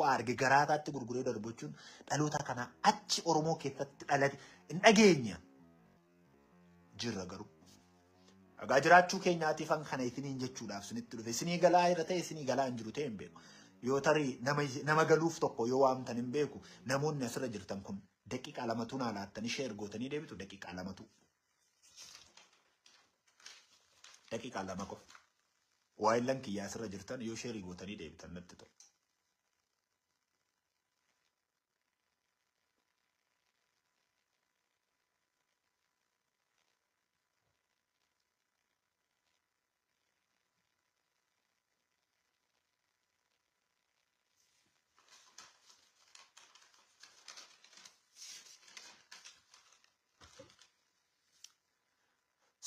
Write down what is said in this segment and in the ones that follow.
arge garaataatti gurguree darbachuun dhaloota kana achi Oromoo keessatti dhalate hin dhageenya jirra garuu. Dhagaa jiraachuu keenyaatiif kana isiniin jechuudhaaf isinitti dhufe. Isinii galaa irra ta'e isinii galaa hin jiru ta'e hin beeku. Yoo tarii nama galuuf tokko yoo waamtan hin beeku namoonni asirra jirtan kun daqiiqaa lamatu naa laattanii ishee ergootanii deebitu daqiiqaa lamatu. Daqiiqaa lama qofa. Waayillan kiyyaa asirra jirtan yoo ishee ergootanii deebitan natti ta'u.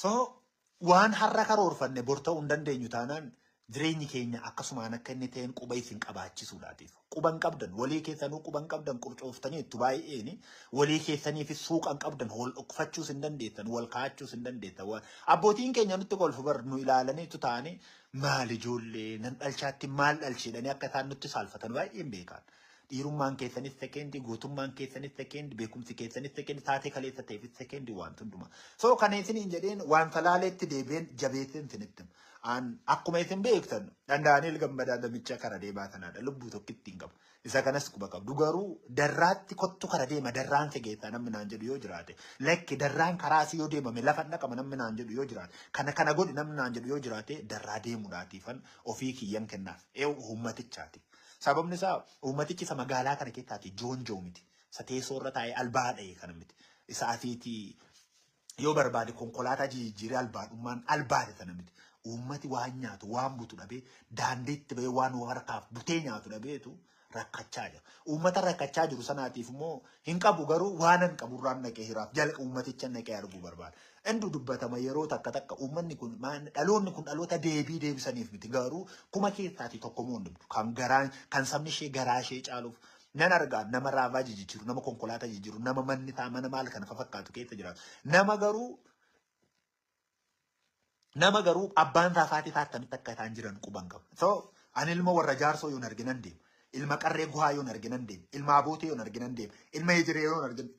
So waan har'a karoorfanne bor ta'uu hin dandeenyu taanaan jireenyi keenya akkasumaan akka inni ta'een quba isin qabaachisuudhaatiif. Quban qabdan walii keessanuu quban qabdan qurcooftanii itti baay'een walii keessaniifis suuqan qabdan wal dhokfachuus hin dandeettan wal kaachuus hin dandeettan. Abbootiin keenya nutti kolfu bar nu ilaalaniitu taane maal ijoollee nan dhalchaatti maal dhalcheedhanii akka isaan nutti saalfatan baay'een beekan. Dhiirummaan keessanis sekeendii, gootummaan keessanis sekeendii, beekumsi keessanis sekeendii, taatee kaleessa ta'eefis sekeendii waan hundumaa. So kana isiniin jedheen waan salaaleetti deebi'een jabeesseen isinitti. Akkuma isin beektan Daani'eel Gammadaa namicha kara deemaa sanaadha. Lubbuu tokkitti hin qabu. Isa kanas quba qabdu garuu darraatti kottu kara deema darraan si geessaa namni naan jedhu yoo jiraate. Lakki darraan karaasi yoo deemame lafa dhaqama namni naan jedhu yoo jiraate. Kana godhi namni naan jedhu yoo jiraate darraa deemuudhaatiifan ofii kiyyan kennaaf. Uummatichaati. Sababni isaa uummatichi isa magaalaa kana keessaati joonjoo miti. Isa teessoorra taa'ee albaadhee kana miti. Isa asiitii yoo barbaade konkolaataa jijjiiree albaadhummaan albaade sana miti. Uummati waan nyaatu waan butu dhabee daandiitti bahee waan harkaaf butee nyaatu dhabeetu rakkachaa jira. Uummata rakkachaa jiru sanaatiif immoo hin qabu garuu waan hin qaburraan naqee hiraaf jalqa uummaticha naqee arguu barbaada. Indu dubbatama yeroo takka uummanni kun dhaloonni kun dhaloota deebisaniif miti garuu kuma keessaati tokko moo hundumtu kan sabni ishee garaa ishee caaluuf nan argaa nama raavaa jijjiiru nama konkolaataa jijjiiru nama manni isaa mana maal kana fakkaatu keessa jiraatu nama garuu abbaan saafaatii taatanitti akka isaan jiran quban qabu. So ani ilma warra jaarsoo yoon arginan deema. Ilma qarree guhaa yoon arginan deema. Ilma abootee yoon arginan deema. Ilma hijiree yoon arginan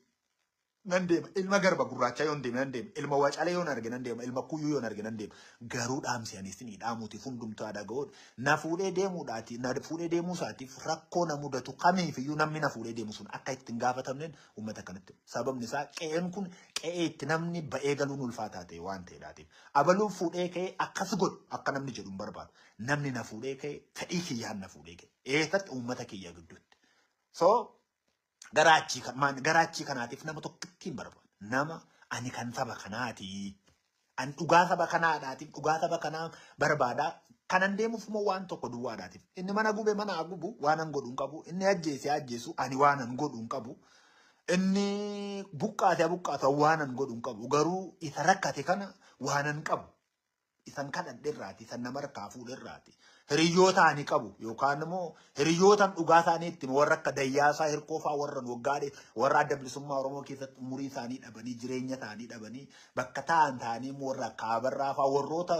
deema. Ilma garba gurraacha yoon deeman deema. Ilma wacalee yoon arginan deema. Ilma kuyyuu yoon arginan deema. Garuu dhaamseenis ni dhaamuutiif hundumtuu adagaoodha. Na fuudhee deemuudhaati. Na fuudhee deemuusaatiif rakkoo na mudatu kamiifiyyuu namni na fuudhee deemu sun akka ittiin gaafatamneen uummata kanatti. Sababni isaa qe'een kun qe'ee itti namni ba'ee galuun ulfaataa ta'e waan ta'eedhaatiif. Abaluun fuudhee ka'ee akkas godhu akka namni jedhu hin barbaadu. Namni na fuudhee ka'ee fedhii kiyyaan na fuudhee ka'e. Eessatti uummata kiyya gidduutti. So garaachii kanaatiif nama tokkitti hin barbaadu. Nama ani kan saba kanaati. Ani dhugaa saba kanaadhaatiif dhugaa saba kanaa barbaadaa. Kanan deemuuf immoo waan tokko duwwaadhaatiif. Inni mana gube mana agubu waan an godhu hin qabu. Inni ajjeesu ani waan an godhu hin qabu. Inni buqqaate waan an godhu hin qabu. Garuu isa rakkate kana waan an qabu. Isan kadhadheerraati, isan nama harkaa fuudherraati. Hiriyoota ani qabu yookaan immoo hiriyootaan dhugaa isaaniitti warra akka Dayyaasaa Hirkoofaa warra waggaadhe warra adda bilisummaa Oromoo keessatti umurii isaanii dhabanii jireenya isaanii dhabanii bakka ta'anii warra akka Abarraafaa warroota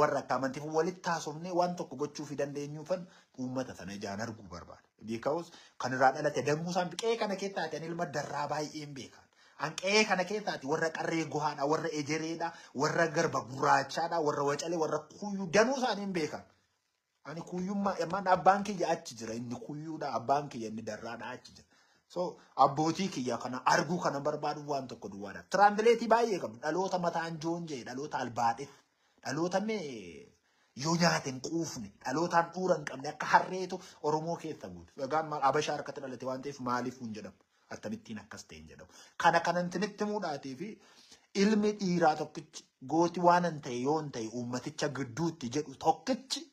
warra akka amantiif walitti taasofnee waan tokko gochuu fi dandeenyuufan uummata sana ijaan arguu barbaada. Because kan irraa dhalate dammuusaan qe'ee kana keessaati ani ilma darraa baay'een beekan. Anqee kana keessaati warra qarree gohaadha, warra ejereedha, warra garba gurraachaadha, warra wacalee, warra kuyyuu danuu isaanii hin beekan. Ani kuyyummaa abbaan kiyya achi jira, inni kuyyuudha, abbaan kiyya inni darraadha achi jira. So abbootii kiyya kana arguu kana barbaadu waan tokko duwwaadha. Tiraandileetii baay'ee qabdu, dhaloota mataan joonjee, dhaloota albaadheef, dhaloota yoo nyaate hin quufne, dhalootaan dhuura hin qabne akka harreetu Oromoo keessa guutu. Egaan Abashaa harkatti dhalate waan ta'eef maaliif hin jedhamu. Akkamittiin akkas ta'e hin jedhamu. Kana kanatti muudhaatii fi ilmi dhiiraa tokkichi gooti waan hin ta'e yoo hin ta'e uummaticha gidduutti jedhu tokkichi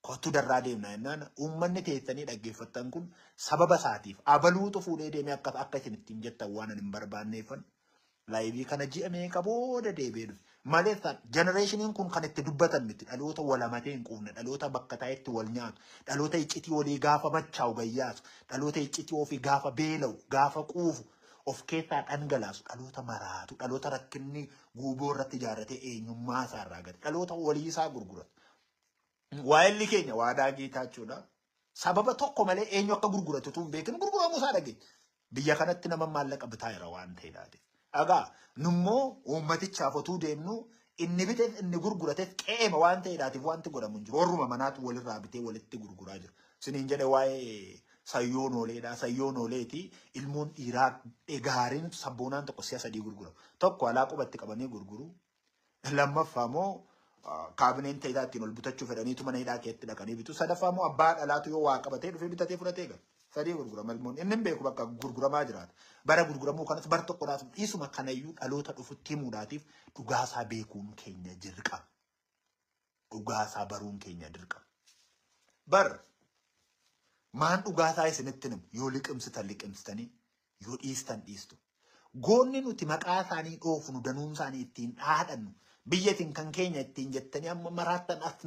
kottu darraa deemna jennaan uummanni teessanii dhaggeeffattan kun sababa isaatiif abaluutu fuudhee deemee akka isin ittiin jettan waan hin barbaanneeffan laayivii kana ji'a meeqa booda deebi'ee dhufe. Maleessa jenereeshiniin kun kan itti dubbatan miti dhaloota walamatee hin quufne dhaloota bakka taa'etti wal nyaatu dhaloota iccitii walii gaafa machaa'u bayyaasu dhaloota iccitii ofii gaafa beela'u gaafa quufu of keessaa dhangalaasu dhaloota maraatu dhaloota rakkinni guuboo irratti ijaarratee eenyummaa isaa irraa gate dhaloota walii isaa gurguratu. Waa'elli keenya waadaa geetaachuudha. sababa tokko malee eenyu akka gurguratu tun beekin gurguramu isaa dhage biyya kanatti nama maallaqa bitaa jira waan ta'eedhaati. Agaa nummoo uummatichaaf otuu deemnu inni biteef inni gurgurateef qeema waan ta'eedhaatiif wanti godhamu hin jiru. Warruma manaatu walirraa bitee walitti gurguraa jira. Siniin jedhe waa'ee sayyoon ooleedha. Sayyoon ooleeti ilmoon dhiiraa gaariin sabboonaan tokko si'a sadii gurguramu. Tokko alaa qubatti qabanii gurguru. Lammaffaa immoo kaabineen ta'eedhaa ittiin ol bitachuu fedhaniitu mana hidhaa keetti dhaqanii bitu. Sadaffaa immoo abbaa dhalaatu yoo waa qabatee dhufee bitatee fudhatee gala. Sadii gurgurama ilmoon inni hin beeku bakka gurguramaa jiraata. Bara gurguramuu kanas bara tokkodhaaf dhiisuma kanayyuu dhaloota dhufutti himuudhaatiif dhugaasaa beekuun keenya dirqama. Dhugaasaa baruun keenya dirqama. Bar maan dhugaasaa isinitti himu yoo liqimsitan liqimsitanii yoo dhiistan dhiistu. Goonni nuti maqaa isaanii dhoofnu danuun isaanii ittiin dhaadhannu biyyatiin kan keenya ittiin jettanii amma maraattan as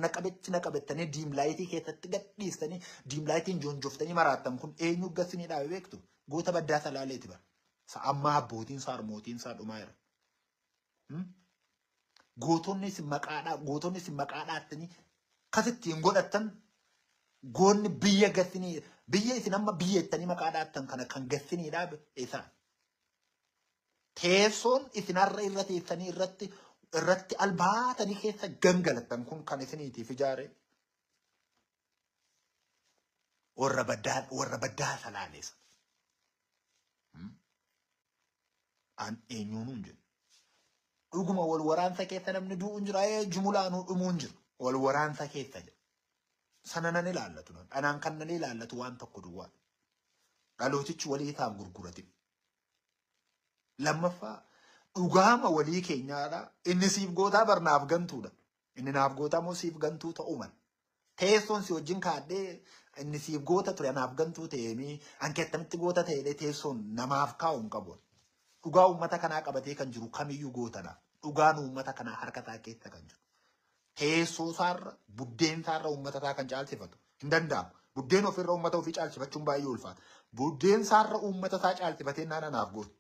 naqabettanii diimlaayitii keessatti gadhiistanii diimlaayitiin joonjoftanii maraattan kun eenyu gassinii dhaabe beektu goota baddaa salaaleeti bara. Amma abbootiin isaa harmootiin isaa dhumaa jira. Gootonni isin maqaadhaattanii kasittiin godhattan goonni biyya gassinii biyya isin amma biyya ittanii maqaadhaattan kana kan gassinii dhaabe isaan. Teessoon isin har'a irra teessanii irratti albaatanii keessa gangalattan kun kan isiniitiif ijaare warra baddaa salaaleessa. An eenyuun hin jiru. Dhuguma wal waraansa keessa namni du'u hin jira. Jumulaanuu dhumuu hin jiru. Wal waraansa keessa jira. Sana nan ilaallatu. Anaan kan nan ilaallatu waan tokko duwwaa. Dhalootichi walii isaan gurgurati. Lammaffaa dhugaama walii keenyaadha. Inni siif gootaa barnaaf gantuudha. Inni naaf gootaa moo siif gantuu ta'uu mala. Teessoon si wajjin kaadhee inni siif goota ture naaf gantuu ta'ee ankeettamitti goota ta'ee teessoon namaaf kaa'u hin qabu. Dhugaa uummata kanaa qabatee kan jiru kamiyyuu gootadha. Dhugaan uummata kanaa harka isaa keessa kan jiru. Teessoo isaarra buddeen isaarra uummata isaa kan caalchifatu hin danda'amu. Buddeen ofirra uummata ofii caalchifachuun baay'ee ulfaata. Buddeen isaarra uummata isaa caalchifatee naaf gootu.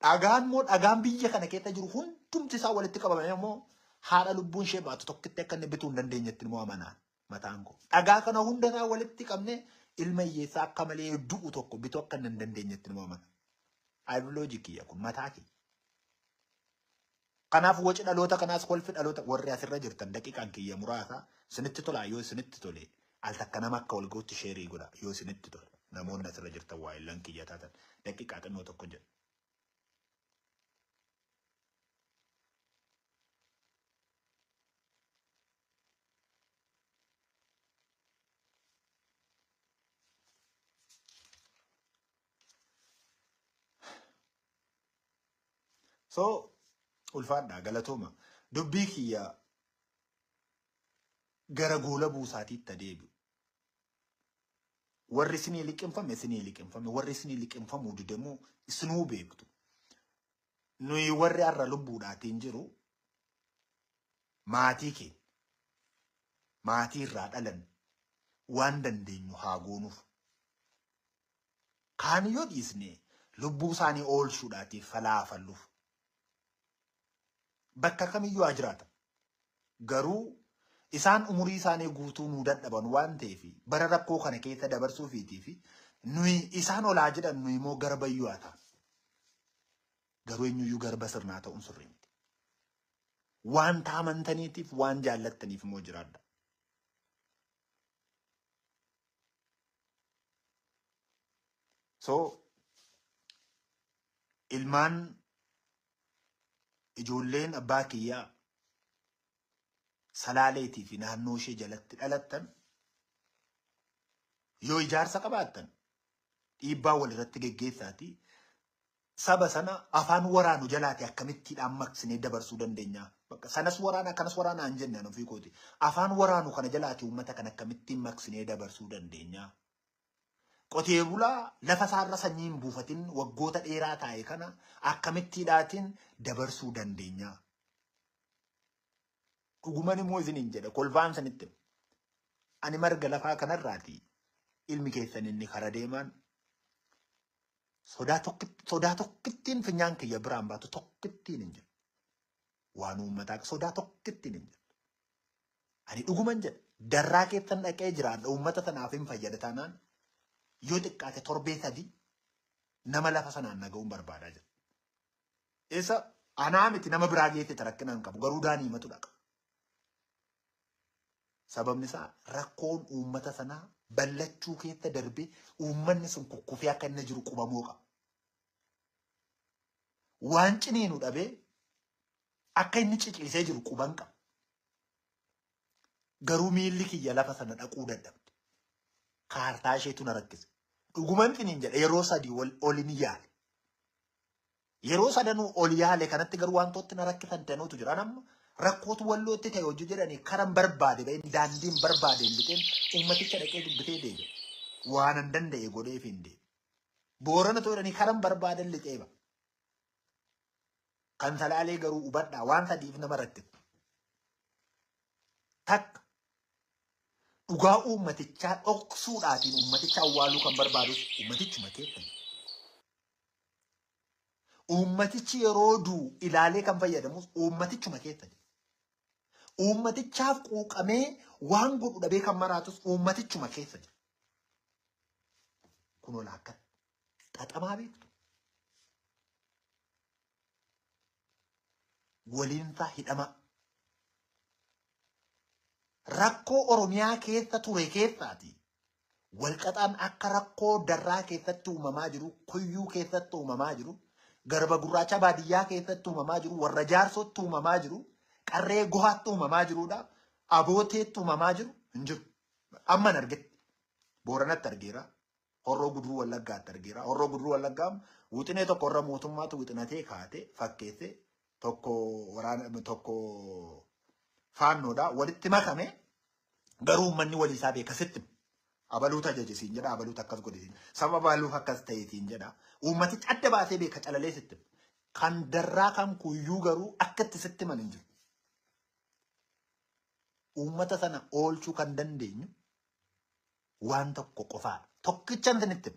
Dhagaan biyya kana keessa jiru hundumti isaa walitti qabamee immoo haadha lubbuun ishee baatu tokkitti akka inni bituu hin dandeenyetti immoo amanaa mataan koo. Dhagaa kana hunda isaa walitti qabnee ilma hiyyeessaa akka malee du'u tokko bituu akka hin dandeenyetti immoo amanaa. Ideoloojikii kun mataa kee. Kanaaf waci dhaloota kanaas kolfi dhaloota warri asirra jirtan daqiiqaan kiyya muraasa sinitti tola yoo sinitti tole al takka nama akka wal gootti sheerii godha yoo sinitti tole namoonni asirra jirtan waa illan kiyya taatan daqiiqaa xinnoo tokko jedhu. So ulfaadhaa galatooma dubbii kiyya gara goola buusaatiitti adeemu. Warri isinii liqinfame warri isinii liqinfamuu didamuu isinuu beektu. Nuyi warri har'a lubbuudhaatiin jiru maatii keenya maatii irraa dhalan waan dandeenyu haa goonuuf. Kaan yoo dhiisne lubbuu isaanii oolchuudhaatiif falaafalluuf. Bakka kamiyyuu haa jiraatan. Garuu isaan umurii isaanii guutuu nuu dadhaban waan ta'eef bara rakkoo kana keessa dabarsuufiitii fi nuyi isaan olaa jedhan nuyi immoo garbayyuu haa ta'an. Garuu eenyuyyuu garba sirnaa ta'uun sirrii miti. Waan amantaniitiif waan jaallattaniif immoo jiraadha. So ilmaan ijoolleen abbaa kiyyaa salaaleetii fi naannoo ishee jalatti dhalattan yoo ijaarsa qabaattan dhiibbaa walirratti geggeessaati saba sana afaan waraanu jalaati akkamittiidhaan maqsinee dabarsuu dandeenya. Bakka sanas waraana kanas waraana hin jenne ofii kooti. Afaan waraanu kana jalaati uummata kan akkamittiin maqsinee dabarsuu dandeenya. Qotee bulaa lafa isaarra sanyiin buufatin waggoota dheeraa taa'e kana akkamittiidhaatiin dabarsuu dandeenya. Dhugumaan immoo isiniin jedha kolfaan sanitti ani marga lafaa kanarraati ilmi keessan inni kara deemaan sodaa tokkittiin finyaan kiyya biraan baatu tokkittiin hin jedhu. Waan uummataa sodaa tokkittiin hin jedhu. Ani dhuguman jedha darraa keessan dhaqee jiraadha uummata sanaaf hin fayyada taanaan yoo xiqqaate torbee sadii nama lafa sanaan naga'uun barbaadaa jira. Isa anaa miti nama biraa geesse rakkinaan qabu garuu daanii himatu dhaqa. Sababni isaa rakkoon uummata sanaa ballachuu keessa darbee uummanni sun kukkufee akka inni jiru qubamoo qaba. Waan ciniinu dhabee akka inni ciciisee jiru quban qaba. Garuu miilli kiyya lafa sana dhaquu dadhabde. Kaartaa isheetu na rakkise. Dhuguman ciniin jedha yeroo sadii oli ni yaale. Yeroo sadanuu oli yaale kanatti garuu wantooti na rakkisan danuutu jira. Namma rakkootu wallootti ta'e hojii jedhanii karan barbaade ba'een daandiin barbaadeen biteen uummaticha dhaqee dubbitee deeme. Waan an danda'e godheef hin deeme. Boorana ta'uu jedhanii karan barbaadan lixee ba'a. Kan salaalee garuu hubadhaa waan sadiif nama rakkisa. Takka dhugaa uummatichaa dhoksuudhaatiin uummaticha awwaaluu kan barbaadus uummatichuma keessa. Uummatichi yeroo duu ilaalee kan fayyadamus uummatichuma keessa. Uummatichaaf quuqamee waan godhu dhabee kan maraatus uummatichuma keessa. Kunoo laakka xaxamaa beektu. Waliinsaa hidhama. Rakkoo Oromiyaa keessa ture keessaati. Walqaxaan akka rakkoo darraa keessatti uumamaa jiru, kuyyuu keessatti uumamaa jiru, garba gurraacha baadiyyaa keessatti uumamaa jiru, warra jaarsootti uumamaa jiru, qarree gohaatti uumamaa jirudha. Abooteetti uumamaa jiru hin jiru. Amman argetti. Booranatti argeera. Horroo Guduruu Wallaggaatti argeera. Horroo Guduruu Wallaggaa wixinee tokko irra mootummaatu wixinatee kaate fakkeesse tokko faannoodha walitti makame garuu manni waliisaa beekasitti abaluuta jajisiin jedha abaluuta akkas godhisiin sababa abaluuf akkas ta'eetiin jedha uummatichi adda baasee beeka calalee sitti kan darraa kan kuyyuu garuu akka itti sitti man hin jiru. Uummata sana oolchuu kan dandeenyu waan tokko qofaa tokkichan sinitti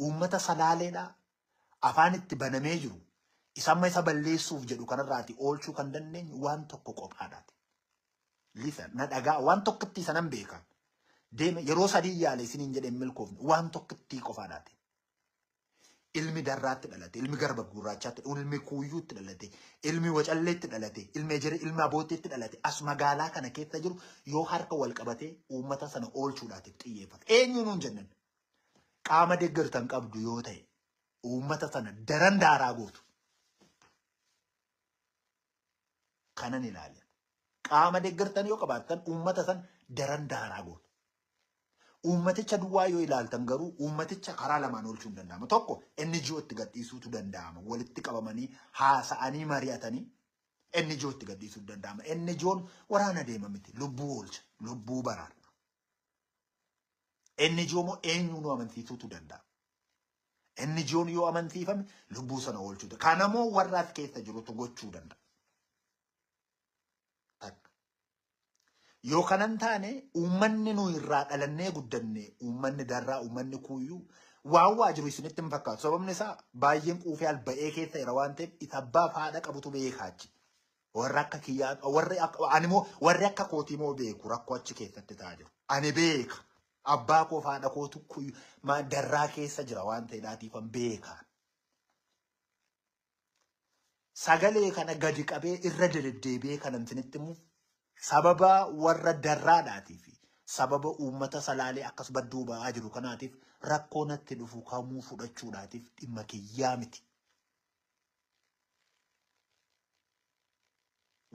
uummata salaaleedha afaan itti banamee jiru isamma isa balleessuuf jedhu kanarraati oolchuu kan dandeenyu waan tokko qofaadhaati. Listen, na dhagaa waan tokkitti sanan beekan. Deeme yeroo sadii yaale isiniin jedhee milkoofne waan tokkitti qofaadhaati. Ilmi darraatti dhalate, ilmi garba gurraachaatti, ilmi kuyyuutti dhalate, ilmi wacalleetti dhalate, ilmi abooteetti dhalate. As magaalaa kana keessa jiru yoo harka wal qabatee uummata sana oolchuudhaatiif xiyyeeffata. Eenyu nuun jennan qaama deeggartan qabdu yoo ta'e uummata sana daran daaraa gootu. Kanan ilaali. Qaama deeggartan yoo qabaattan uummata san daran daaraa gootu. Uummaticha duwwaa yoo ilaaltan garuu uummaticha karaa lamaan oolchuun danda'ama. Tokko NGO'tti gadhiisuutu danda'ama. Walitti qabamanii haasa'anii mari'atanii NGO'tti gadhiisuutu danda'ama. NGO'n waraana deema miti. Lubbuu oolcha. Lubbuu baraara. NGO moo eenyuun amansiisuutu danda'a. NGO'n yoo amansiifame lubbuu sana oolchuutu. Kanamoo warraas keessa jirutu gochuu danda'a. Yoo kanan taane uummanni nu irraa dhalannee guddanne uummanni darraa uummanni kuyyuu waan waa jiru isinitti hin fakkaatu. Sababni isaa baay'een quufee alba'ee keessa jira waan ta'eef isa abbaaf haadha qabutu beekaachi. Warra akka kiyyaa warri akka kootii moo beeku rakkoo achi keessatti ta'aa jiru. Ani beeka abbaa koof haadha kootu kuyyuu darraa keessa jira waan ta'eedhaatiifan beekaan. Sagalee kana gadi qabee irra deddeebi'ee kanan isinitti himu. Sababa warra darraadhaatii fi sababa uummata salaalee akkas badduu ba'aa jiru kanaatiif rakkoo natti dhufu kamuu fudhachuudhaatiif dhimma kiyyaa miti.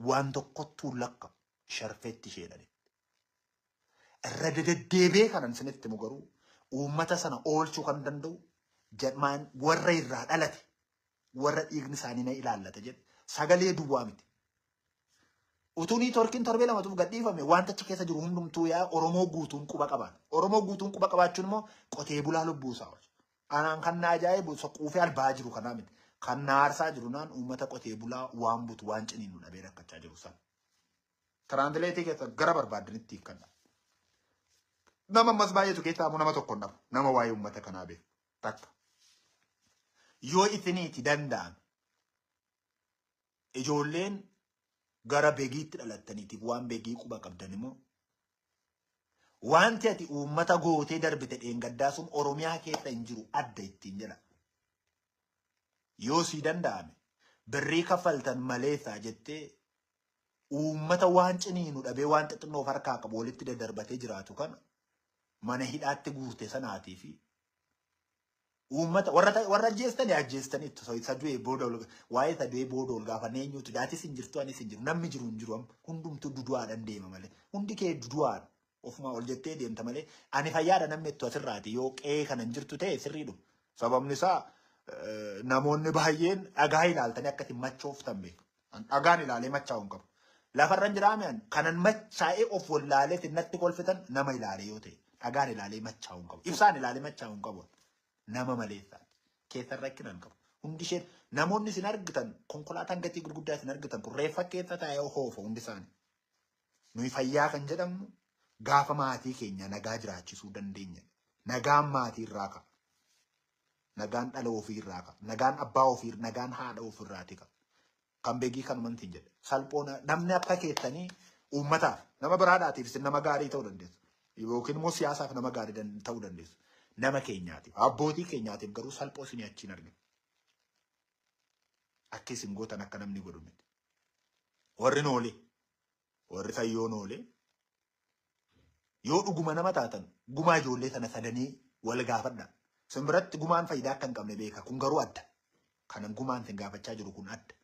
Waan tokkottuu lakka sharfeetti ishee irra deddeebi'ee kanan isinitti himu garuu uummata sana oolchuu kan danda'u jedhaan warra irraa dhalate warra dhiigni isaanii na ilaallata jedhe sagalee duwwaa miti. Utuunii torkiin torbee lamatuuf gadhiifame wanta achi keessa jiru hundumtuu yaa Oromoo guutuun quba qaban. Oromoo guutuun quba qabaachuun immoo qotee bulaa lubbuu isaa oolcha. Anaan kan na ajaa'ibu quufee albaa jiru kanaa miti. Kan na aarsaa jiru naan uummata qotee bulaa waan butu waan ciniinu dhabee rakkachaa jiru sana. Tiraandileetii keessa gara barbaadanitti hiikkadha. Nama ammas baay'eetu keessaa nama tokko hin dhabu. Nama waa'ee uummata kanaa beeku. Takka. Yoo isiniiti danda'an ijoolleen gara beegiitti dhalattaniitiif waan beegii quba qabdan immoo Wanti ati uummata gootee darbite dheengaddaa sun Oromiyaa keessa hin jiru adda ittiin jedha. Yoo sii danda'ame birrii kaffaltan maleessaa jettee uummata waan ciniinu dhabee waan xixinnoo of harkaa qabu walitti daddarbatee jiraatu kana mana hidhaatti guurte sanaatii fi uummata warra ajjeestanii itti isa du'ee booda waa'ee isa du'ee booda ol gaafanne eenyuutu daatis hin jirtu anis hin jiru namni jiru hin jiru hundumtuu duduwaadhaan deema malee hundi kee duduwaadha ofuma ol jettee deemta malee ani fayyaadha namni itti asirraati yoo qe'ee kana hin jirtu ta'e sirriidhu sababni isaa namoonni baay'een dhagaa ilaaltanii akkasiin machooftan beeku dhagaan ilaalee machaa'uu hin qabu. Lafarran jiraamiyan kanan machaa'ee of wallaalee sinnatti kolfitan nama ilaalee yoo ta'e dhagaan ilaalee machaa'uu hin qabu. Ibsaan ilaalee machaa'uu hin qabu. Nama maleessaan keessa rakkinaan qabu. Hundi ishee namoonni isin argitan konkolaataan gatii gurguddaa isin argitan kun reeffa keessa taa'ee hoofa hundi isaanii. Nuyi fayyaa kan jedhamu gaafa maatii keenya nagaa jiraachisuu dandeenya. Nagaan maatii irraa ka'a. Nagaan dhala ofii irraa ka'a. Nagaan abbaa ofii, nagaan haadha ofii irraati ka'a. Kan beekii kan mantiin jedhe salphoona namni akka keessanii uummataaf nama biraadhaatiif nama gaarii ta'uu dandeessu yookiin immoo siyaasaaf nama gaarii ta'uu dandeessu nama keenyaatiif abbootii keenyaatiif garuu salphoo isin achiin argina akka isin gootan akka namni godhu miti warri noolee warri fayyoo noolee yoo dhuguma nama taatan gumaa ijoollee sana sadanii wal gaafadha simbiratti gumaan faayidaa akka hin qabne beeka kun garuu adda kanan gumaan sin gaafachaa jiru kun adda.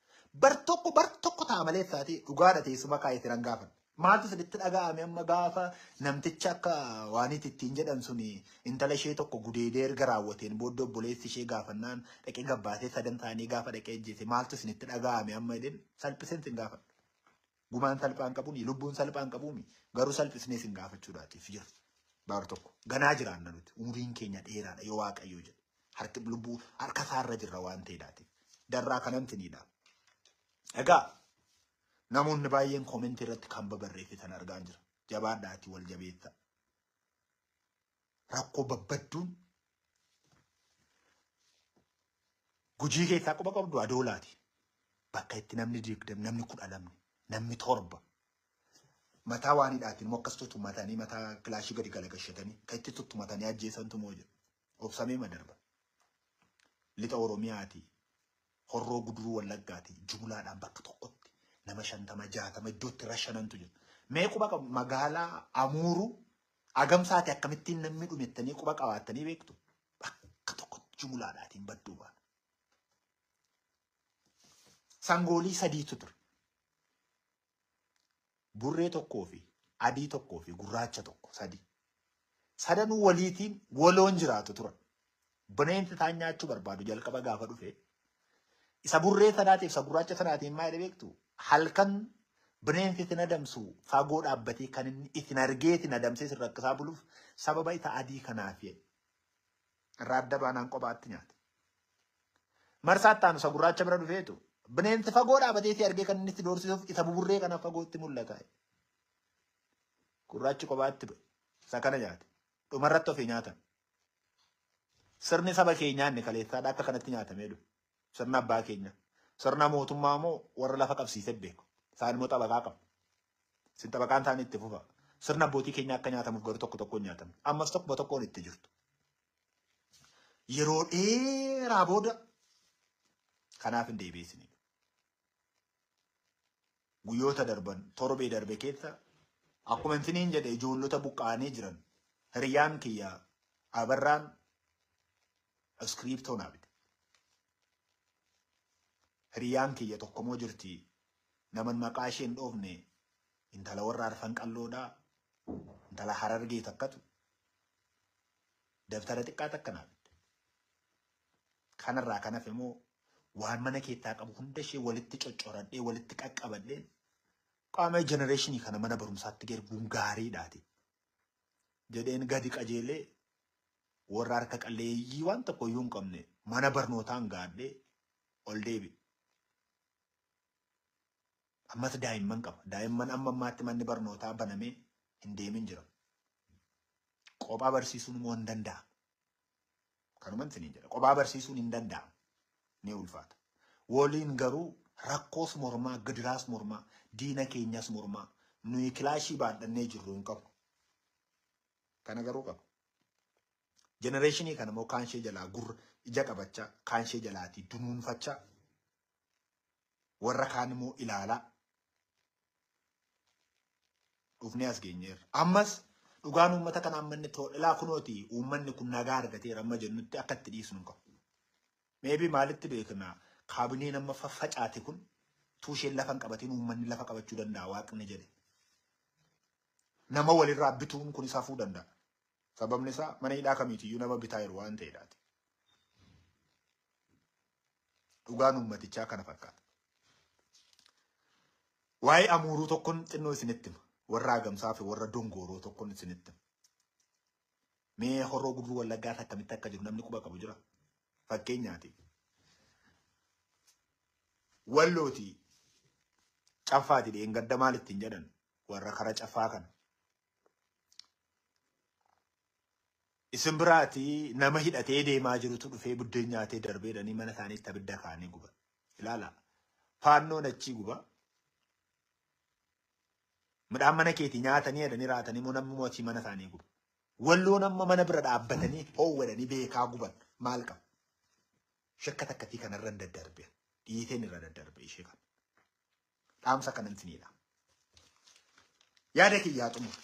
Bar tokko ta'a malee taatee dhugaadha teessuma kaayee siran gaafan. Maaltu saditti dhaga'ame amma gaafa namticha akka waanitti ittiin jedhan suni intala ishee tokko gudeedee erga raawwateen booddee obboleessi ishee gaafannaan dhaqee gabbaatee sadan ta'anii gaafa dhaqee ejjeese maaltu sinitti dhaga'ame amma jedheen salphiseen sin gaafadha. Gumaan salphaan qabuuni lubbuun salphaan qabuumi garuu salphisnee sin gaafachuudhaatiif jira. Bar tokko ganaa jiraanna nuti umriin keenya dheeraadha yoo waaqayyoo jedhe harki lubbuu harka isaarra jirra waan ta'eedhaatiif darraa kanamtiniidha. Egaa namoonni baay'een koomentii irratti kan babarreeffatan argaa jira. Jabaadhaati wal jabeessa. Rakkoo babbadduun gujii keessaa quba qabdu adoolaati. Bakka itti namni 20 namni 12 namni 7 mataa waanidhaatiin immoo akkas tuttumatanii mataa kilaashii gadi galagashatanii kan itti tuttumatanii ajjeesantu moo jira. Obsamee madarba. Lixa Oromiyaati. Horroo guduruu wallaggaati jumlaadhaan bakka tokkotti nama 50 60 iddootti rashanantu jira. Mee quba magaalaa Amuuru agamsaati akkamittiin namni dhumettanii quba qabaattanii beektu bakka tokkotti jumlaadhaatiin badduu baana. Sangoolii 3tu ture. Burree tokkoo fi adii tokkoo fi gurraacha tokko 3. Sadanuu waliitiin waloon jiraatu tura. Bineensi isaan nyaachuu barbaadu jalqaba gaafa dhufe. Isa burree sanaatiif isa gurraacha sanaatiin maal beektu halkan bineensi isin adamsu fagoo dhaabbatee kan inni isin argee isin adamsee isin rakkisaa buluuf sababa isa adii kanaaf irraa adda baanaan kophaatti nyaate. Marsaattaan isa gurraacha bira dhufeetu bineensi fagoo dhaabbatee isin argee kan inni itti doorsisuuf isa burree kana fagootti mul'ata. Gurraachi kophaatti isa kana nyaate dhumarratti ofii nyaatan. Sirni saba keenyaa inni kaleessaadha akka kanatti nyaatamee dhufe. Sirna abbaa keenya. Sirna mootummaa moo warra lafa qabsiisee beeku. Isaan immoo xabaqaa qabu. Sin xabaqaan isaanii itti fufa. Sirna abbootii keenya akka nyaatamuuf garuu tokko tokkoon nyaatamu. Ammas tokkoon itti jirtu. Yeroo dheeraa booda kanaaf hin deebiisini. Guyyoota darban torbee darbe keessa akkuma intiniin jedhe ijoollota buqqaanii jiran hiriyyaan kiyyaa abarraan iskiriiptoo naabite. Hiriyyaan kiyya tokkomoo jirti naman maqaa isheen dhoofne intala warra arfan qalloodhaa intala harargee takkatu daftara xiqqaa takka naabite. Kanarraa kanaaf immoo waan mana keessaa qabu hunda ishee walitti coccoradhee walitti qaqqabadhee qaama jenereeshinii kana mana barumsaatti geerbuun gaariidhaati. Jedheen gadi qajeelee warra harka qalleeyyii waan tokko iyyuu hin qabne mana barnootaan gaadhee ol deebi. Ammas daa'imman qaba. Daa'imman amma ammaatti manni barnootaa banamee hin deemin jira. Qophaa barsiisuun immoo hin danda'amu. Kanumaan isin jedha. Qophaa barsiisuun hin danda'amu. Ni ulfaata. Waliin garuu rakkoos mormaa, gidiraas mormaa, diina keenyas mormaa, nuyi kilaashii baadhannee jirru hin qabu. Kana garuu qaba. Generatiinii kana immoo kaan ishee jalaa gurra ija qabachaa, kaan ishee jalaatii dunuunfachaa, warra kaan immoo ilaalaa dhufnee as geenyeerra. Ammas dhugaan uummata kana ammanni to'elaa kunooti uummanni kun nagaa argateera amma jennutti akka itti dhiisnu qabu. Meebii maalitti beekna kaabineen amma faffacaate kun tuusheen lafa hin qabatiin uummanni lafa qabachuu danda'a waaqni jedhe. Nama walirraa bituun kun isaa fuu danda'a. Sababni isaa mana hidhaa kamiitiyyuu nama bitaa jiru waan ta'eedhaati. Dhugaan uummatichaa kana fakkaata. Waa'ee amuuruu tokkoon xinnoo isinitti hima. Warra Agamsaa fi warra Dongoroo tokkoon isinitti hima. Mee Horroo Guduruu Wallaggaa akkamitti akka jiru namni quba qabu jira. Fakkeenyaati. Wallooti caffaati dheengadda maal ittiin jedhan warra kara caffaa kana. Isin biraati nama hidhatee deemaa jirutu dhufee buddeen nyaatee darbeedhanii mana isaaniitti abidda kaanii guba. Ilaala. Faannoon achii guba. Midhaan mana keetii nyaatanii jedhanii raatanii moo namni mootii mana isaanii guba. Walloon amma mana bira dhaabbatanii hoowwadanii beekaa guban maal qabu? Shakka takkatii kanarra hin daddarbe. Dhiiteen irra daddarbe ishee kana. Dhaamsa kanan siniidha. Yaada kiyyaa xumura.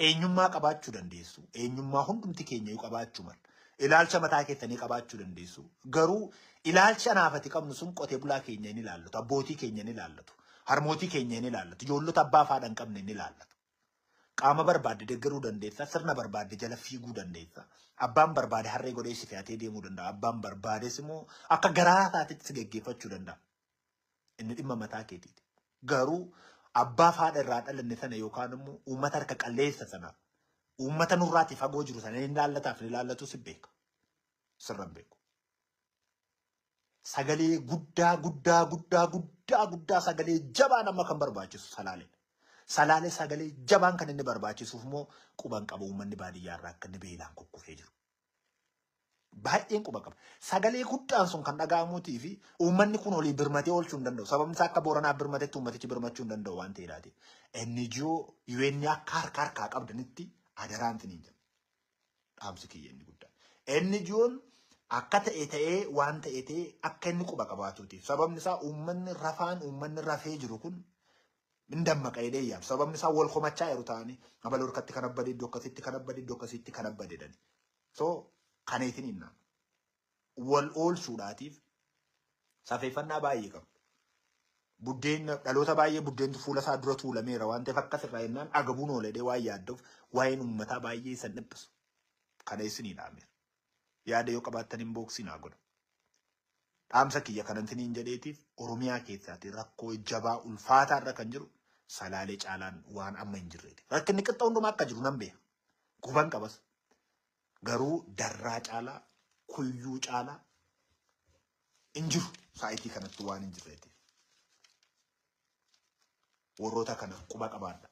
Eenyummaa qabaachuu dandeessu. Eenyummaa hundumti keenya qabaachuu mala. Ilaalcha mataa keessanii qabaachuu dandeessu. Garuu ilaalcha anaafati qabnu sun qotee bulaa keenya ni ilaallatu. Abbootii keenya ni ilaallatu. Harmootii keenya ni ilaallatu. Ijoollota abbaa faadha hin qabne ni ilaallatu. Qaama barbaadde deeggaruu dandeessa. Sirna barbaadde jala fiiguu dandeessa. Abbaan barbaade harree godhee si fe'atee deemuu danda'a. Abbaan barbaades immoo akka garaa isaatiitti si geggeeffachuu danda'a. Inni dhimma mataa keetiiti. Garuu abbaa faadha irraa dhalanne sana yookaan immoo uummata harka qalleessa sana uummata nurraati fagoo jiru sana inni ilaallataaf ni ilaallatu si beeka. Sirran beeku. Sagalee guddaa sagalee jabaa nama kan barbaachisu salaalee. Salaalee sagalee jabaan kan inni barbaachisuuf immoo quban qaba uummanni baadiyyaa irraa akka inni beelaan kukkufee jiru. Baay'een quba qaba. Sagalee guddaan sun kan dhaga'amuutii fi uummanni kun olii birmatee oolchuu hin danda'u. Sababni isaa akka Booranaa birmatetti uummatichi birmachuu hin danda'u waan ta'eedhaati. NGO UN akka harkaa qabdanitti adaraan tiniin jedhu. Dhaamsi kiyya inni guddaan. NGO'n akka ta'ee waan ta'ee akka inni quba qabaatuutiif. Sababni isaa uummanni rafee jiru kun hin dammaqee deeyyaaf. Sababni isaa wal komachaa jiru ta'anii abaluu harkatti kan abbade iddoo akkasitti kan abbade iddoo akkasitti kan abbade dani. So kaneetiin hinnaa. Wal oolchuudhaatiif safeeffannaa baay'ee qabu. Buddeen dhaloota baay'ee buddeentu fuula isaa dura tuulameera waan ta'eef akkas irraa jennaan agabuun ooledee waan yaadduuf waa'een uummataa baay'ee san dhiphisu. Kana isinii dhaameera. Yaada yoo qabaattan inboxii naa godha. Dhaamsa kiyya kanantiniin jedheetiif Oromiyaa keessaati rakkoo jabaa ulfaataa irra kan jiru salaalee caalaan waan amma hin jirreeti. Rakkinni qixxa hundumaa akka jiru nan beeka. Guban qabas. Garuu darraa caalaa kuyyuu caalaa hin jiru saayitii kanatti waan hin jirreeti. Warroota kana quba qabaadha.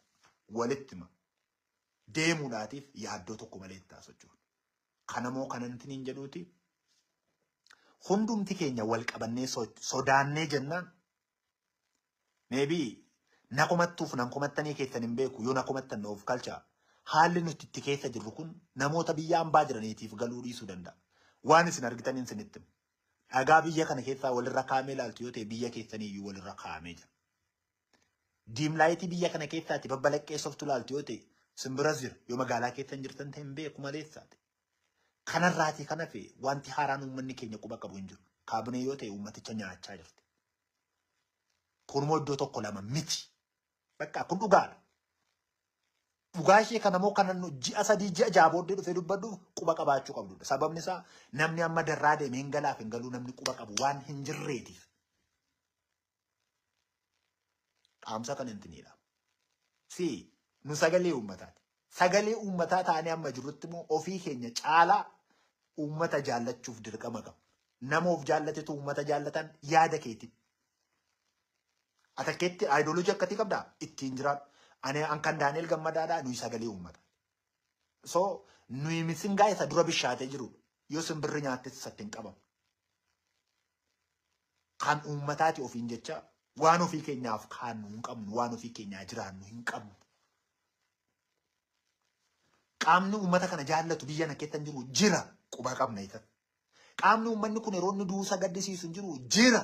Walitti hima. Deemuudhaatiif yaaddoo tokko malee itti haasochuun. Kanamoo kanantiniin jedhuuti hundumti keenya wal qabannee sodaannee jennaan meebii nakumattuuf nankumattanii keessan hin beeku yoo nakumattan noof kalchaa haalli nuti itti keessa jirru kun namoota biyya hambaa jiraniitiif galuu dhiisuu danda'a. Waan isin argitaniin isinitti dhagaa biyya kana keessaa walirra kaa'amee ilaaltu yoo ta'e biyya keessaniiyyuu walirra kaa'amee jira. Diimlaayitii biyya kana keessaatti babbalaqqeessoftu ilaaltu yoo ta'e simbiras jira yoo magaalaa keessan jirtan ta'e hin beeku maleessaati. Kanarraatii kana fi wanti haaraan uummanni keenya quba qabu hin jiru. Kaabinee yoo ta'e uummaticha nyaachaa jirti. Kunimmoo iddoo tokko lama miti. Bakka kun dhugaadha. Dhugaa ishee kanamoo kanan ji'a 3 ji'a 6 booddee dhufee dubbadhu quba qabaachuu qabdudha. Sababni isaa namni amma darraa deemee hin galaaf hin galuu namni quba qabu waan hin jirreetiif. Dhaamsa kan intiniidha. Si nu sagalee uummataati. Sagalee uummataa taanee amma jirrutti immoo ofii keenya caalaa uummata jaallachuuf dirqama qabu. Nama of jaallatetu uummata jaallatan yaada keeti. Atakkeetti aayidooloojii akkasii qabdaa ittiin jiraadhu. Ani kan Daani'el Gammadaadhaa nuyi sagalee uummata. So nuyi misingaa isa dura bishaatee jirudha. Yoo simbirri nyaattes isatti hin qabamu. Kan uummataati ofiin jecha waan ofii keenyaaf kaannu hin qabnu waan ofii keenyaa jiraannu hin qabnu. qaamni uummata kana jaallatu biyya na keessan jiru jira quba qabna isa. Qaamni uummanni kun yeroo inni duusa gaddisiisu jiru jira.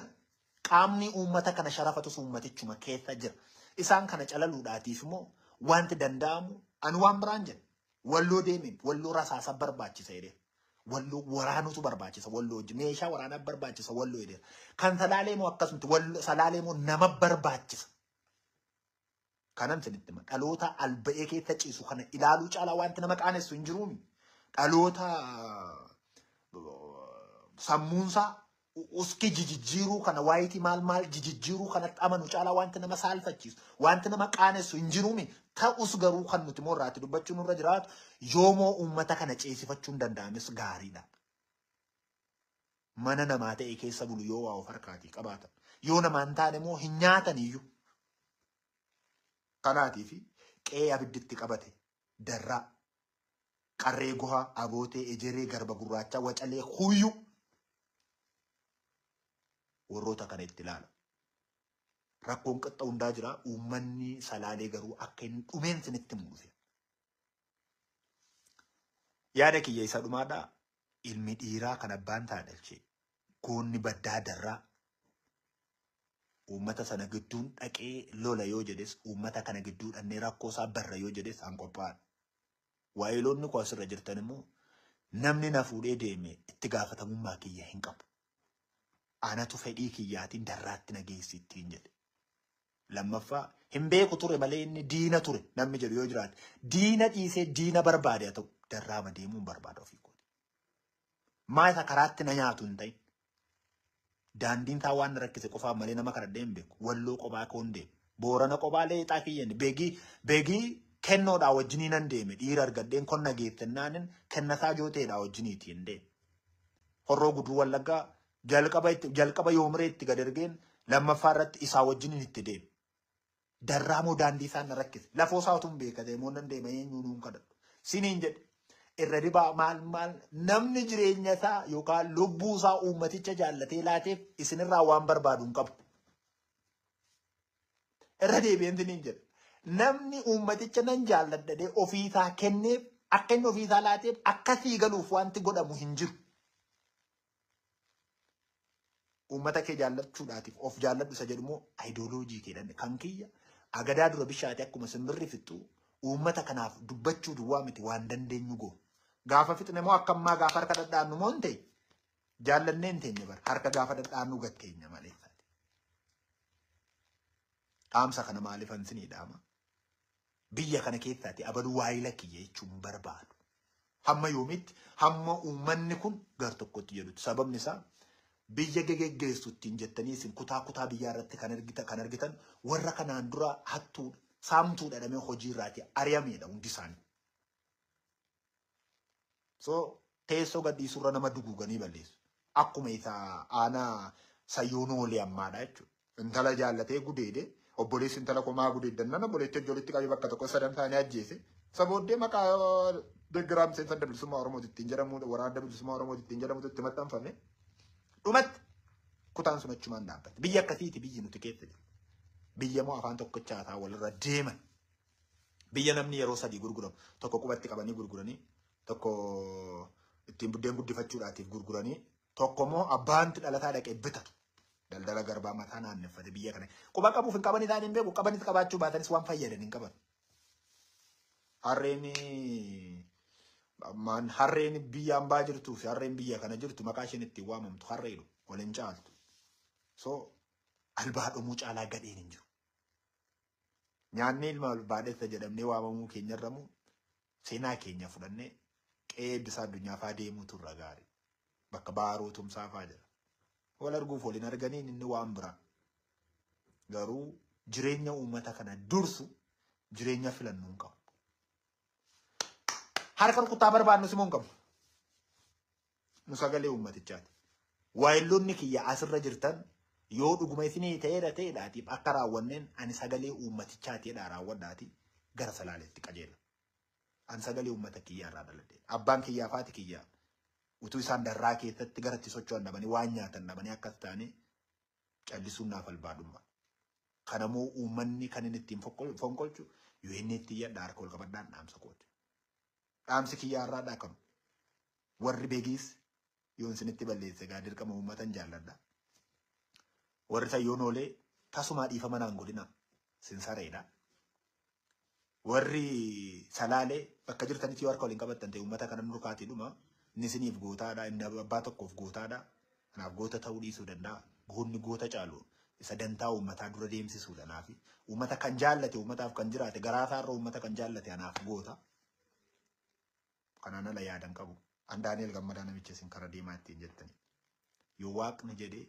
Qaamni uummata kana sharafatu uummatichuma keessa jira. Isaan kana calaluudhaatiif immoo wanti danda'amu ani waan biraan jedhe. Walloo deemee walloo rasaasa barbaachisa jedhee. Walloo waraanutu barbaachisa walloo meeshaa waraanaa barbaachisa walloo jedhee. Kan salaalee moo akkasumatti walloo salaalee moo nama barbaachisa. Kanan sinitti ma dhaloota alba'ee keessa ciisu kana ilaaluu caalaa wanti nama qaanessu hin jiruumi. Dhaloota sammuunsaa uski jijjiiruu kana waayiti maal jijjiiruu kanatti amanu caalaa wanti nama saalfachiisu wanti nama qaanessu hin jiruumi. Ta'us garuu kan nuti morraatti dubbachuu nurra jiraatu yoomoo uummata kana ceesifachuu hin danda'ames gaariidha. Mana namaa ta'e keessa bulu yoo waa of harkaatii qabaatan yoo namaan taane moo hin nyaataniyyuu. Kanaatiif qe'ee abidditti qabate darraa qarree gohaa abootee ejeree garba gurraacha wacalee huyyuu warroota kana itti ilaala. Rakkoon qaxxa hundaa jira uummanni salaalee garuu akka hin dhumeen sinitti muuse. Yaada kiyya isa dhumaadhaa ilmi dhiiraa kan abbaan taadhalchee goonni baddaa darraa uummata sana gidduun dhaqee lola yoo jedhes uummata kana gidduu dhannee rakkoo isaa barra yoo jedhes an qophaa'an. Waayiloonni koo asirra jirtan immoo namni na fuudhee deeme itti gaafatamummaa kiyya hin qabu. Anatu fedhii kiyyaatiin darraatti na geessi ittiin jedhe. Lammaffaa hin beeku ture malee inni diina ture namni jedhu yoo jiraate diina dhiisee diina barbaade haa ta'u darraama deemuun barbaada ofii kooti. Maa isa karaatti na nyaatu hin ta'in. Daandiin taa waan rakkise qofaa malee nama kana deemu beeku. Walloo qophaa koon deemu. Boorana qophaa leexaa kiyyan beegii kennoodhaa wajjinii nan deeme dhiira argadheen konna geeffannaanin kennasaa jooteedhaa wajjiniitii hin deemu. Horroo guduu wallaggaa jalqaba yoomree itti gad ergeen lammaffaa irratti isaa wajjiniin itti deemu. Darraamoo daandii isaan na rakkise. Lafoo isaatuun beekate immoo nan deema eenyuun hin kadhadhu. Siniin jedhe. Irra dibaa maal namni jireenya isaa yookaan lubbuu isaa uummaticha jaallatee laateef isinirraa waan barbaadu hin qabu. Irra deebi'een siniin jedhe. Namni uummaticha nan jaalladhee ofiisaa kenneef akka inni ofiisaa laateef akkasii galuuf wanti godhamu hin jiru. Uummata kee jaallachuudhaatiif of jaalladhu isa jedhumoo ayidooloojii keedhanne kan kiyya agadaa dura bishaate akkuma simbirri fixxu uummata kanaaf dubbachuu duwwaa miti waan dandeenyu goo. Gaafa fixne moo akkammaa gaafa harka dhadhaannu moo hin ta'e jaallannee hin teenye bara harka gaafa dhadhaannu gatteenya malee. Dhaamsa kana maaliifan sinii dhaama? Biyya kana keessaati abaduu waayila kiyya jechuun barbaadu. Hamma yoomitti hamma uummanni kun gar tokkotti jedhutti sababni isaa biyya geggeessuutiin jettanii isin kutaa biyyaa irratti kan argitan warra kanaan dura hattuu saamtuu dhadhamee hojii irraati ari'ameedha hundi isaanii. So teessoo gadhiisurra nama duguuganii balleessu. Akkuma isaa aanaa sayyoonoo olii ammaadha jechuudha. Intala jaallatee gudeede obboleessi intala komaa gudeeddannan obboleetti ijoolletti qabee bakka tokko sadan isaanii ajjeese. Sabooddee maqaa deggiraam seensa adda bilisummaa Oromooti ittiin jedhamu waraana adda bilisummaa Oromooti ittiin jedhamutu itti maxxanfame. Dhumatti kutaan sun achumaan dhaabbate. Biyya akkasiiti biyyi nuti keessa jiru. Biyya moo afaan tokkochaa ta'aa walirra deeman. Biyya namni yeroo sadii gurguramu tokko qubatti qabanii gurguranii tokko ittiin buddeen guddifachuudhaatiif gurguranii tokko moo abbaanti dhalataa dhaqee bitatu. Daldala garbaa mataa naanneffate biyya kana. Quba qabuuf hin qaban isaan hin beeku qabanis qabaachuu baatanis waan fayyadan hin qaban. Harreen biyya hambaa jirtuu fi harreen biyya kana jirtu maqaa isheen ittiin waamamtu harreedhu waliin caaltu. So albaadhumuu caalaa gadheen hin jiru. Nyaanni ilma albaadhessa jedhamnee waamamuu keenyarramu seenaa keenya fudhannee qe'ee eebbisaa addunyaa fa'aa deemuutu irra gaarii. Bakka baaroo tumsaa fa'aa jira. Wal arguuf waliin arganiin inni waan biraa. Garuu jireenya uummata kana dursu jireenya filannuu hin qabu. Harka rukutaa barbaadnu simuu hin qabu. Nu sagalee uummatichaati. Waayilloonni kiyya asirra jirtan yoo dhuguma isinii ta'eedhaatiif akka raawwanneen ani sagalee uummatichaatiidha raawwadhaati gara salaaleetti qajeela. Ani sagalee uummata kiyyaa irraa dhaladhe. Abbaan kiyyaa faati kiyyaa. Utuu isaan darraa keessatti gara itti socho'an dhabanii waan nyaatan dhabanii akkas ta'anii callisuun naaf albaadhummaa. Kanammoo uummanni kan inni ittiin fonqolchu yoo inni itti yadda harka ol qabadhaan dhaamsa kooti. dhaamsi kiyyaarraa dhaqanu. Warri beegiis yoon sinitti balleesse gaa dirqama uummatan jaalladha. Warri sayyoon oolee tasumaa dhiifama naan godhina sinsareedha. Warri salaalee bakka jirtanitti yoo harka waliin qabattan ta'e uummata kana nurkaatiidhuma inni siniif gootaadha inni abbaa tokkoof gootaadha. Kanaaf goota ta'uu dhiisuu danda'a. Goonni goota caalu isa dantaa uummataa dura deemsisuudha naafi. Uummata kan jaallate uummataaf kan jiraate garaasaarra uummata kan jaallate anaaf goota. Kanaan ala yaadan qabu. An Daani'el Gammadaa namicha isin karaa deemaa ittiin jettani. Yoo waaqni jedhee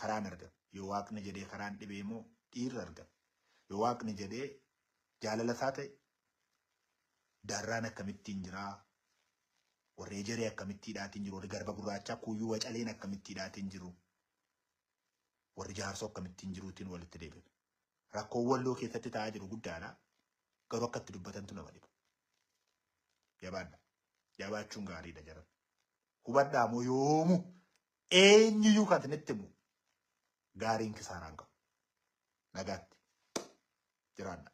karaan argama. Yoo waaqni jedhee karaan dhibee immoo dhiirri argama. Yoo waaqni jedhee jaalala isaa ta'e darraan akkamittiin jiraa? Warri ejeree akkamittiidhaatiin jiru? Warri garba gurraachaa kuyyuu wacaleen akkamittiidhaatiin jiru? Warri jaarsoo akkamittiin jiruutiin walitti deebiin. Rakkoon walloo keessatti ta'aa jiru guddaadha. Garuu akkatti dubbatantu nama dhiba. Jabaadha. Jabaachuun gaariidha jaran. Hubadhaa moo yoomu eenyuyyuu kan isinitti himu gaariin kisaaraan qabu. Nagaatti jiraadha.